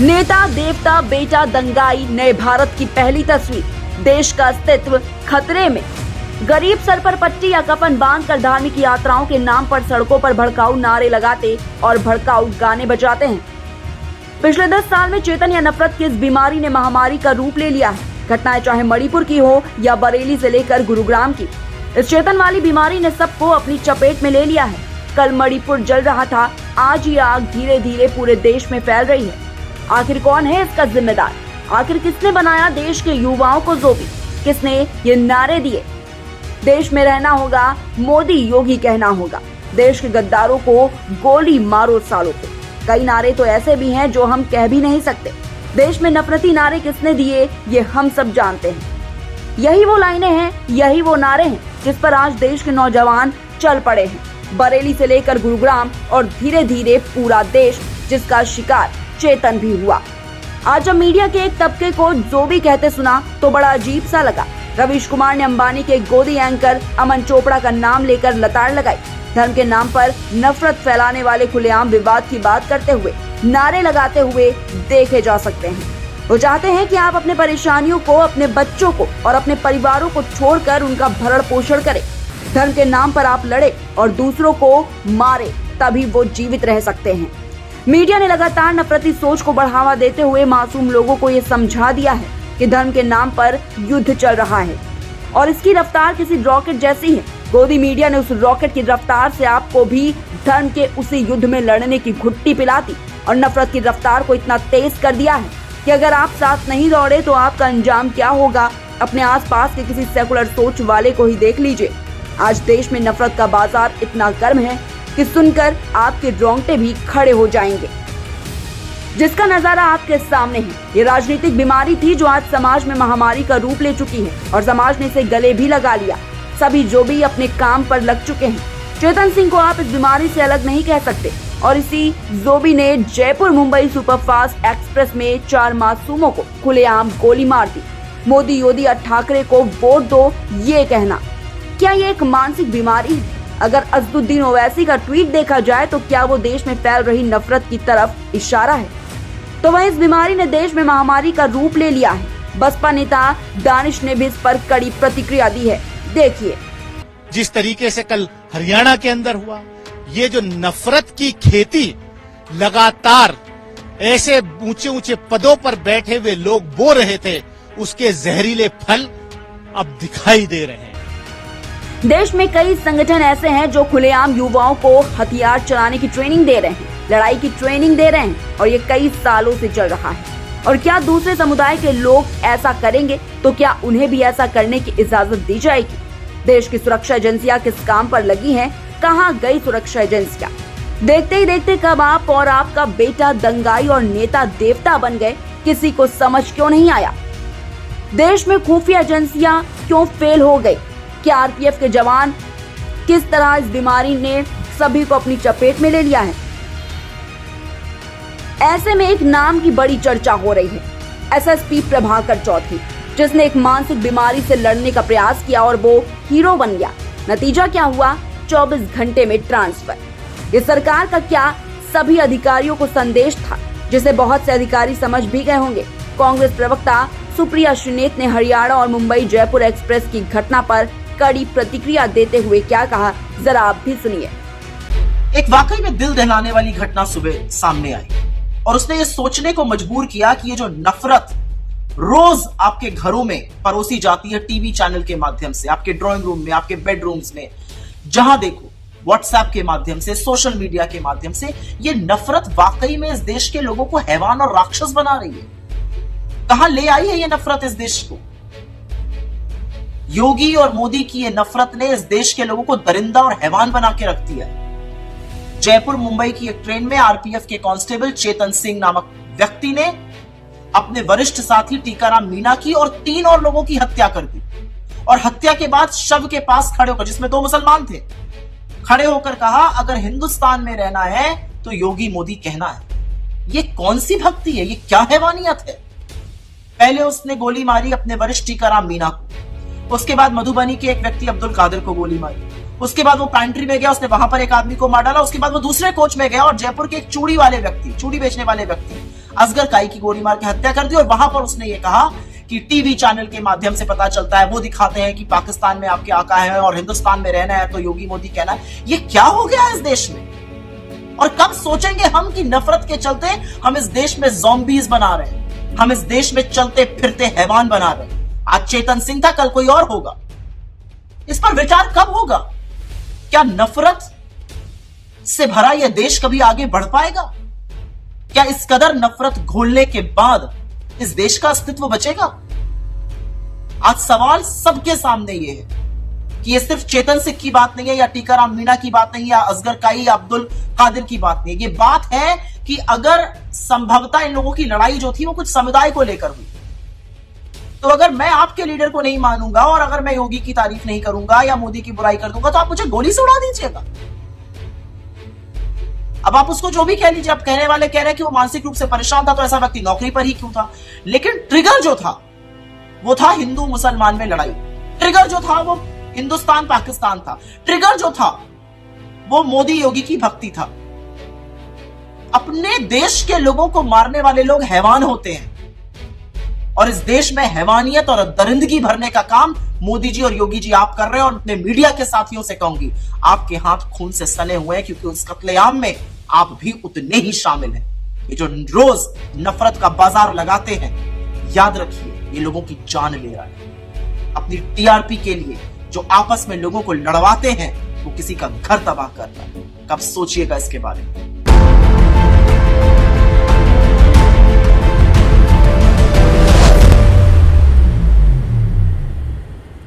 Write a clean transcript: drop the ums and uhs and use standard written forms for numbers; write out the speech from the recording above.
नेता देवता बेटा दंगाई, नए भारत की पहली तस्वीर। देश का अस्तित्व खतरे में। गरीब सर पर पट्टी या कफन बांधकर धार्मिक यात्राओं के नाम पर सड़कों पर भड़काऊ नारे लगाते और भड़काऊ गाने बजाते हैं। पिछले 10 साल में चेतन या नफरत की इस बीमारी ने महामारी का रूप ले लिया है। घटनाएं चाहे मणिपुर की हो या बरेली से लेकर गुरुग्राम की, इस चेतन वाली बीमारी ने सबको अपनी चपेट में ले लिया है। कल मणिपुर जल रहा था, आज ये आग धीरे धीरे पूरे देश में फैल रही है। आखिर कौन है इसका जिम्मेदार? आखिर किसने बनाया देश के युवाओं को ज़ोंबी? किसने ये नारे दिए? देश में रहना होगा, मोदी योगी कहना होगा, देश के गद्दारों को गोली मारो सालों को। कई नारे तो ऐसे भी हैं जो हम कह भी नहीं सकते। देश में नफरती नारे किसने दिए ये हम सब जानते हैं। यही वो लाइनें हैं, यही वो नारे हैं जिस पर आज देश के नौजवान चल पड़े हैं। बरेली से लेकर गुरुग्राम और धीरे धीरे पूरा देश जिसका शिकार चेतन भी हुआ। आज जब मीडिया के एक तबके को ज़ोंबी कहते सुना तो बड़ा अजीब सा लगा। रवीश कुमार ने अंबानी के गोदी एंकर अमन चोपड़ा का नाम लेकर लताड़ लगाई। धर्म के नाम पर नफरत फैलाने वाले खुलेआम विवाद की बात करते हुए, नारे लगाते हुए देखे जा सकते हैं। वो चाहते हैं कि आप अपने परेशानियों को, अपने बच्चों को और अपने परिवारों को छोड़कर उनका भरण पोषण करें। धर्म के नाम पर आप लड़े और दूसरों को मारे, तभी वो जीवित रह सकते हैं। मीडिया ने लगातार नफरती सोच को बढ़ावा देते हुए मासूम लोगों को ये समझा दिया है कि धर्म के नाम पर युद्ध चल रहा है और इसकी रफ्तार किसी रॉकेट जैसी है। गोदी मीडिया ने उस रॉकेट की रफ्तार से आपको भी धर्म के उसी युद्ध में लड़ने की घुट्टी पिलाती और नफरत की रफ्तार को इतना तेज कर दिया है कि अगर आप साथ नहीं दौड़े तो आपका अंजाम क्या होगा, अपने आसपास के किसी सेकुलर सोच वाले को ही देख लीजिए। आज देश में नफरत का बाजार इतना गर्म है कि सुनकर आपके रोंगटे भी खड़े हो जाएंगे। जिसका नजारा आपके सामने है, ये राजनीतिक बीमारी थी जो आज समाज में महामारी का रूप ले चुकी है और समाज ने इसे गले भी लगा लिया। सभी जो भी अपने काम पर लग चुके हैं। चेतन सिंह को आप इस बीमारी से अलग नहीं कह सकते और इसी ज़ोंबी ने जयपुर मुंबई सुपरफास्ट एक्सप्रेस में 4 मासूमों को खुलेआम गोली मार दी। मोदी योगी और ठाकरे को वोट दो, ये कहना, क्या ये एक मानसिक बीमारी है? अगर असदुद्दीन ओवैसी का ट्वीट देखा जाए तो क्या वो देश में फैल रही नफरत की तरफ इशारा है? तो वह इस बीमारी ने देश में महामारी का रूप ले लिया है। बसपा नेता दानिश ने भी इस पर कड़ी प्रतिक्रिया दी है। देखिए, जिस तरीके से कल हरियाणा के अंदर हुआ, ये जो नफरत की खेती लगातार ऐसे ऊंचे ऊंचे पदों पर बैठे हुए लोग बो रहे थे, उसके जहरीले फल अब दिखाई दे रहे हैं। देश में कई संगठन ऐसे हैं जो खुलेआम युवाओं को हथियार चलाने की ट्रेनिंग दे रहे हैं, लड़ाई की ट्रेनिंग दे रहे हैं और ये कई सालों से चल रहा है। और क्या दूसरे समुदाय के लोग ऐसा करेंगे तो क्या उन्हें भी ऐसा करने की इजाजत दी जाएगी? देश की सुरक्षा एजेंसियां किस काम पर लगी हैं? कहां गई सुरक्षा एजेंसियां? देखते ही देखते कब आप और आपका बेटा दंगाई और नेता देवता बन गए, किसी को समझ क्यों नहीं आया। देश में खुफिया एजेंसियां क्यों फेल हो गई? क्या आरपीएफ के जवान किस तरह इस बीमारी ने सभी को अपनी चपेट में ले लिया है? ऐसे में एक नाम की बड़ी चर्चा हो रही है, एसएसपी प्रभाकर चौधरी, जिसने एक मानसिक बीमारी से लड़ने का प्रयास किया और वो हीरो बन गया। नतीजा क्या हुआ? 24 घंटे में ट्रांसफर। ये सरकार का क्या सभी अधिकारियों को संदेश था, जिसे बहुत से अधिकारी समझ भी गए होंगे। कांग्रेस प्रवक्ता सुप्रिया श्रीनेत ने हरियाणा और मुंबई जयपुर एक्सप्रेस की घटना पर कड़ी प्रतिक्रिया देते हुए क्या कहा, जरा आप भी सुनिए। एक वाकई में दिल दहलाने वाली घटना सुबह सामने आई और उसने ये सोचने को मजबूर किया कि ये जो नफरत रोज आपके घरों में परोसी जाती है, टीवी चैनल के माध्यम से, आपके ड्राइंग रूम में, आपके बेडरूम्स में, जहां देखो व्हाट्सएप के माध्यम से, सोशल मीडिया के माध्यम से, ये नफरत वाकई में इस देश के लोगों को हैवान और राक्षस बना रही है। कहां ले आई है ये नफरत इस देश को? योगी और मोदी की ये नफरत ने इस देश के लोगों को दरिंदा और हैवान बना के रख दिया है। जयपुर मुंबई की एक ट्रेन में आरपीएफ के कांस्टेबल चेतन सिंह नामक व्यक्ति ने अपने वरिष्ठ साथी टीकाराम मीणा की और 3 और लोगों की हत्या कर दी और हत्या के बाद शव के पास खड़े होकर, जिसमें 2 मुसलमान थे, खड़े होकर कहा, अगर हिंदुस्तान में रहना है तो योगी मोदी कहना है। ये कौन सी भक्ति है? ये क्या हैवानियत है? पहले उसने गोली मारी अपने वरिष्ठ टीकाराम मीणा को, उसके बाद मधुबनी के एक व्यक्ति अब्दुल कादिर को गोली मारी, उसके बाद वो पैंट्री में गया, उसने वहां पर एक आदमी को मार डाला, उसके बाद वो दूसरे कोच में गया और जयपुर के एक चूड़ी बेचने वाले व्यक्ति असगर काई की गोली मार के हत्या कर दी। और वहां पर उसने ये कहा कि टीवी चैनल के माध्यम से पता चलता है, वो दिखाते हैं कि पाकिस्तान में आपके आका है और हिंदुस्तान में रहना है तो योगी मोदी कहना है। ये क्या हो गया इस देश में? और कब सोचेंगे हम कि नफरत के चलते हम इस देश में ज़ॉम्बीज बना रहे हैं, हम इस देश में चलते फिरते हैवान बना रहे हैं। आज चेतन सिंह था, कल कोई और होगा। इस पर विचार कब होगा? क्या नफरत से भरा यह देश कभी आगे बढ़ पाएगा? क्या इस कदर नफरत घोलने के बाद इस देश का अस्तित्व बचेगा? आज सवाल सबके सामने यह है कि यह सिर्फ चेतन सिंह की बात नहीं है, या टीकाराम मीणा की बात नहीं है, या असगर काई या अब्दुल कादिर की बात नहीं है। यह बात है कि अगर संभवतः इन लोगों की लड़ाई जो थी वो कुछ समुदाय को लेकर हुई, तो अगर मैं आपके लीडर को नहीं मानूंगा और अगर मैं योगी की तारीफ नहीं करूंगा या मोदी की बुराई कर दूंगा, तो आप मुझे गोली से उड़ा दीजिएगा। अब आप उसको जो भी कह लीजिए, आप कहने वाले कह रहे हैं कि वो मानसिक रूप से परेशान था, तो ऐसा व्यक्ति नौकरी पर ही क्यों था? लेकिन ट्रिगर जो था वो था हिंदू मुसलमान में लड़ाई। ट्रिगर जो था वो हिंदुस्तान पाकिस्तान था। ट्रिगर जो था वो मोदी योगी की भक्ति था। अपने देश के लोगों को मारने वाले लोग हैवान होते हैं, और इस देश में हैवानियत और दरिंदगी भरने का काम मोदी जी और योगी जी आप कर रहे हैं। और अपने मीडिया के साथियों से कहूंगी, आपके हाथ खून से सने हुए हैं, क्योंकि उस कत्लेआम में आप भी उतने ही शामिल हैं। ये जो रोज नफरत का बाजार लगाते हैं, याद रखिए ये लोगों की जान ले रहा है। अपनी टीआरपी के लिए जो आपस में लोगों को लड़वाते हैं, वो किसी का घर तबाह कर रहा है। कब सोचिएगा इसके बारे में।